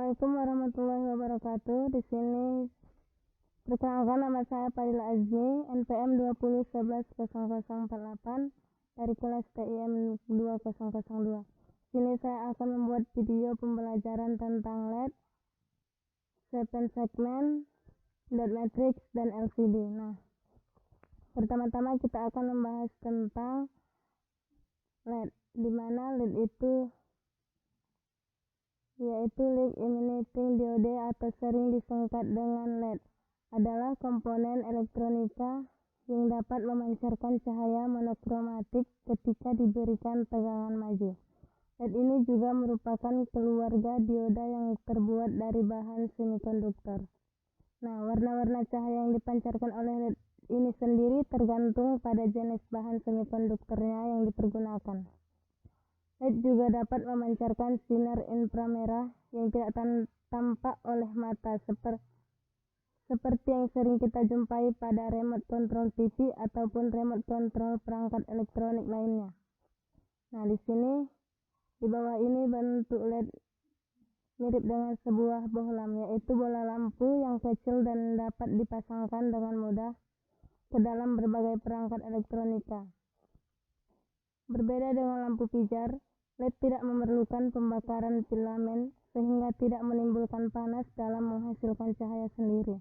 Assalamualaikum warahmatullahi wabarakatuh. Di sini perkenalkan, nama saya Fadila Azmi, NPM 20111048 dari kelas TIM 2002. Di sini saya akan membuat video pembelajaran tentang LED, 7 segmen, dot matrix, dan LCD. Nah, pertama-tama kita akan membahas tentang LED, di mana LED itu yaitu Light Emitting Diode atau sering disingkat dengan LED, adalah komponen elektronika yang dapat memancarkan cahaya monokromatik ketika diberikan tegangan maju. LED ini juga merupakan keluarga dioda yang terbuat dari bahan semikonduktor. Nah, warna-warna cahaya yang dipancarkan oleh LED ini sendiri tergantung pada jenis bahan semikonduktornya yang dipergunakan. LED juga dapat memancarkan sinar inframerah yang tidak tampak oleh mata, seperti yang sering kita jumpai pada remote control TV ataupun remote control perangkat elektronik lainnya. Nah, di sini di bawah ini bentuk LED mirip dengan sebuah bohlam, yaitu bola lampu yang kecil dan dapat dipasangkan dengan mudah ke dalam berbagai perangkat elektronika. Berbeda dengan lampu pijar, LED tidak memerlukan pembakaran filamen sehingga tidak menimbulkan panas dalam menghasilkan cahaya sendiri.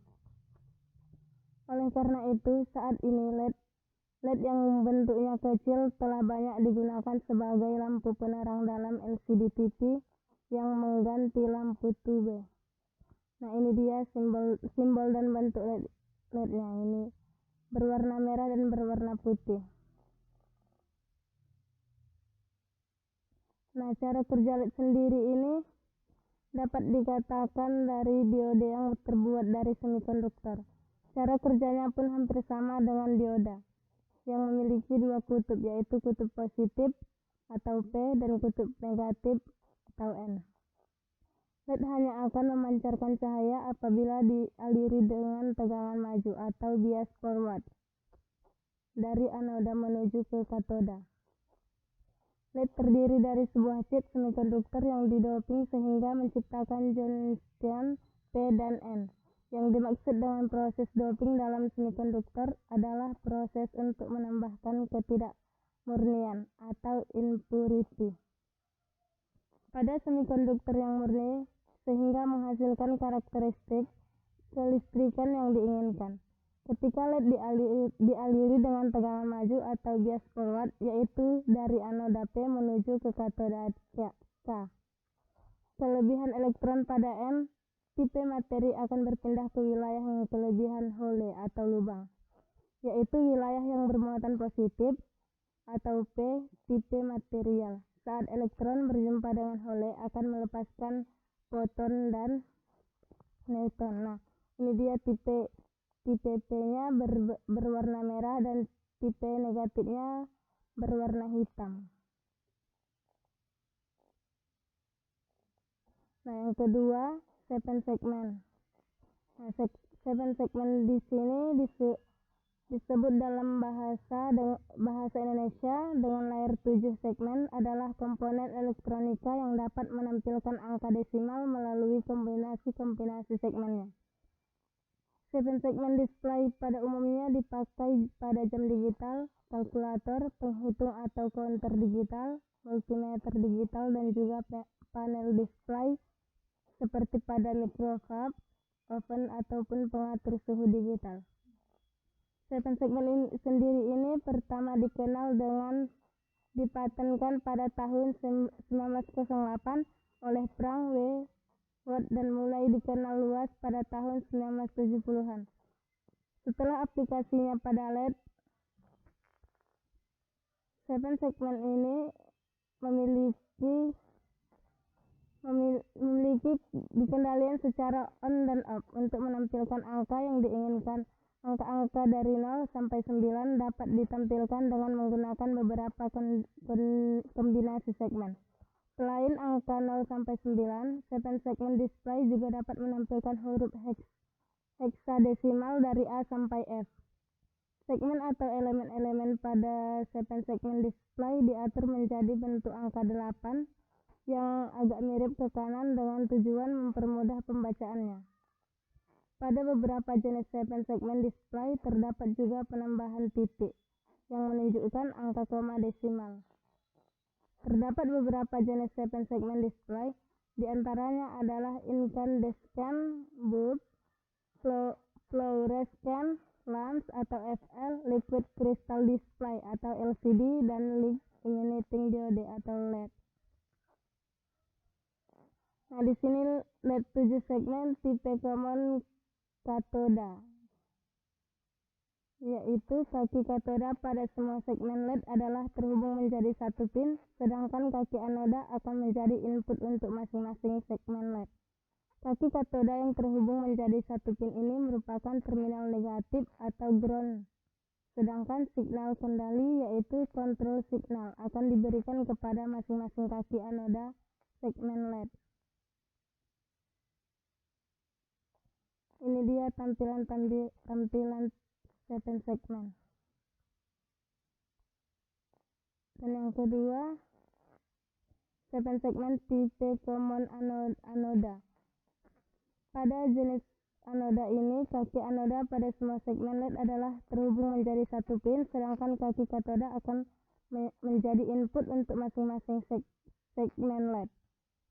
Oleh karena itu, saat ini LED yang bentuknya kecil telah banyak digunakan sebagai lampu penerang dalam LCD TV yang mengganti lampu tube. Nah, ini dia simbol dan bentuk LED-nya. Ini berwarna merah dan berwarna putih. Nah, cara kerja LED sendiri ini dapat dikatakan dari diode yang terbuat dari semikonduktor. Cara kerjanya pun hampir sama dengan dioda, yang memiliki dua kutub, yaitu kutub positif atau P dan kutub negatif atau N. LED hanya akan memancarkan cahaya apabila dialiri dengan tegangan maju atau bias forward dari anoda menuju ke katoda. LED terdiri dari sebuah chip semikonduktor yang didoping sehingga menciptakan junction P dan N. Yang dimaksud dengan proses doping dalam semikonduktor adalah proses untuk menambahkan ketidakmurnian atau impurity pada semikonduktor yang murni sehingga menghasilkan karakteristik kelistrikan yang diinginkan. Ketika LED dialiri dengan tegangan maju atau bias forward, yaitu dari anoda P menuju ke katoda K. Kelebihan elektron pada N, tipe materi akan berpindah ke wilayah yang kelebihan hole atau lubang, yaitu wilayah yang bermuatan positif atau P tipe material. Saat elektron berjumpa dengan hole akan melepaskan foton dan neutron. Nah, ini dia tipe P-nya berwarna merah dan tipe negatifnya berwarna hitam. Nah, yang kedua, 7 segmen. Nah, 7 segmen di sini disebut dalam bahasa Indonesia dengan layar 7 segmen adalah komponen elektronika yang dapat menampilkan angka desimal melalui kombinasi segmennya. 7 segmen display pada umumnya dipakai pada jam digital, kalkulator, penghitung atau counter digital, multimeter digital, dan juga panel display seperti pada microwave, oven, ataupun pengatur suhu digital. 7 segmen sendiri ini pertama dikenal dengan dipatenkan pada tahun 1908 oleh Frank W. Watt dan mulai dikenal luas pada tahun 1970-an. Setelah aplikasinya pada LED, 7 segmen ini memiliki dikendalikan secara on dan off untuk menampilkan angka yang diinginkan. Angka-angka dari 0 sampai 9 dapat ditampilkan dengan menggunakan beberapa kombinasi segmen. Selain angka 0 sampai 9, 7 segmen display juga dapat menampilkan huruf heksadesimal dari A sampai F. Segmen atau elemen-elemen pada 7 segmen display diatur menjadi bentuk angka 8, yang agak mirip ke kanan dengan tujuan mempermudah pembacaannya. Pada beberapa jenis 7 segmen display terdapat juga penambahan titik yang menunjukkan angka koma desimal. Terdapat beberapa jenis 7 segmen display, di antaranya adalah incandescent bulb, fluorescent lamps atau FL, liquid crystal display atau LCD, dan light emitting diode atau LED. Nah, di sini LED 7 segmen tipe common katoda, yaitu kaki katoda pada semua segmen LED adalah terhubung menjadi satu pin, sedangkan kaki anoda akan menjadi input untuk masing-masing segmen LED. Kaki katoda yang terhubung menjadi satu pin ini merupakan terminal negatif atau ground, sedangkan signal kendali yaitu control signal akan diberikan kepada masing-masing kaki anoda segmen LED. Ini dia tampilan 7 segmen. Dan yang kedua, 7 segmen tipe common anoda. Pada jenis anoda ini, kaki anoda pada semua segmen LED adalah terhubung menjadi satu pin, sedangkan kaki katoda akan menjadi input untuk masing-masing segmen LED.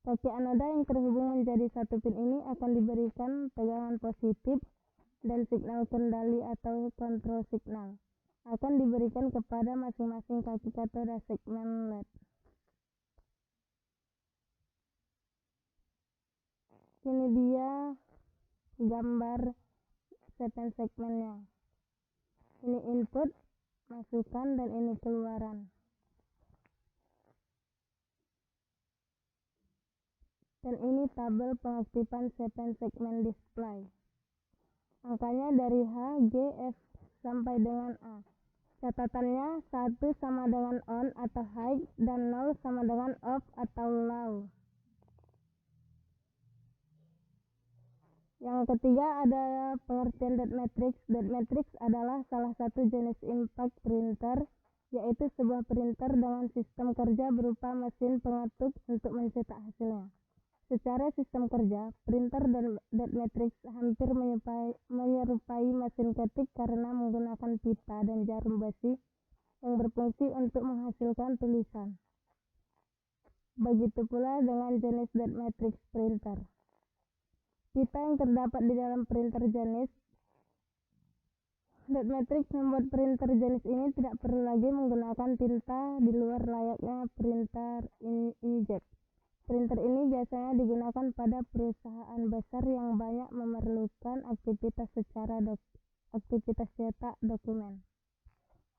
Kaki anoda yang terhubung menjadi satu pin ini akan diberikan tegangan positif, dan signal kendali atau kontrol signal akan diberikan kepada masing-masing kaki katoda segmen LED. Ini dia gambar 7 segmennya. Ini input, masukan, dan ini keluaran. Dan ini tabel pengaktifan 7 segmen display. Angkanya dari H, G, F sampai dengan A. Catatannya 1 sama dengan on atau high dan 0 sama dengan off atau low. Yang ketiga ada pengertian dot matrix. Dot matrix adalah salah satu jenis impact printer, yaitu sebuah printer dengan sistem kerja berupa mesin pengetuk untuk mencetak hasilnya. Secara sistem kerja, printer dot matrix hampir menyerupai mesin ketik karena menggunakan pita dan jarum besi yang berfungsi untuk menghasilkan tulisan. Begitu pula dengan jenis dot matrix printer. Pita yang terdapat di dalam printer jenis dot matrix membuat printer jenis ini tidak perlu lagi menggunakan tinta di luar layaknya printer inkjet. Printer ini biasanya digunakan pada perusahaan besar yang banyak memerlukan aktivitas cetak dokumen.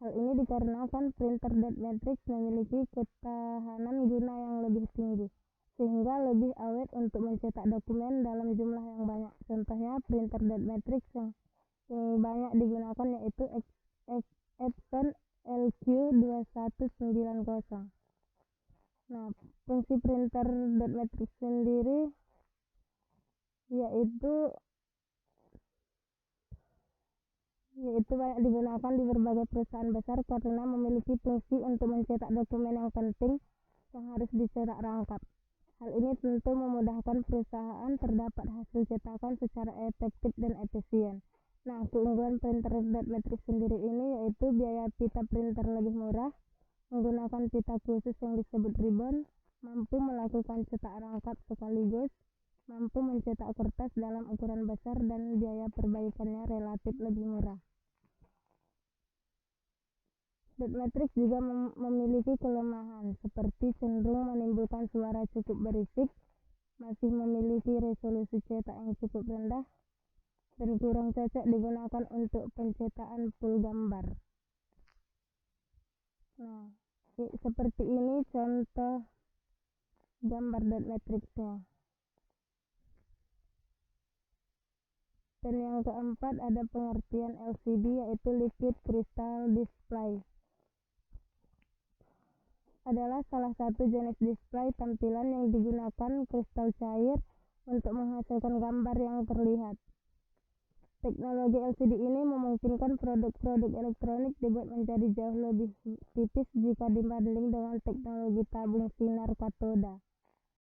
Hal ini dikarenakan printer dot matrix memiliki ketahanan guna yang lebih tinggi, sehingga lebih awet untuk mencetak dokumen dalam jumlah yang banyak. Contohnya printer dot matrix yang banyak digunakan yaitu Epson LQ2190. Nah, fungsi printer dot matrix sendiri yaitu banyak digunakan di berbagai perusahaan besar karena memiliki fungsi untuk mencetak dokumen yang penting yang harus dicetak rangkap. Hal ini tentu memudahkan perusahaan terdapat hasil cetakan secara efektif dan efisien. Nah, keunggulan printer dot matrix sendiri ini yaitu biaya pita printer lebih murah, menggunakan pita khusus yang disebut ribbon, mampu melakukan cetak rangkap sekaligus, mampu mencetak kertas dalam ukuran besar, dan biaya perbaikannya relatif lebih murah. Dot matrix juga memiliki kelemahan seperti cenderung menimbulkan suara cukup berisik, masih memiliki resolusi cetak yang cukup rendah, dan kurang cocok digunakan untuk pencetakan full gambar. Nah, seperti ini contoh gambar dot matrixnya. Dan yang keempat ada pengertian LCD yaitu liquid crystal display. Adalah salah satu jenis display tampilan yang digunakan kristal cair untuk menghasilkan gambar yang terlihat. Teknologi LCD ini memungkinkan produk-produk elektronik dibuat menjadi jauh lebih tipis jika dibanding dengan teknologi tabung sinar katoda.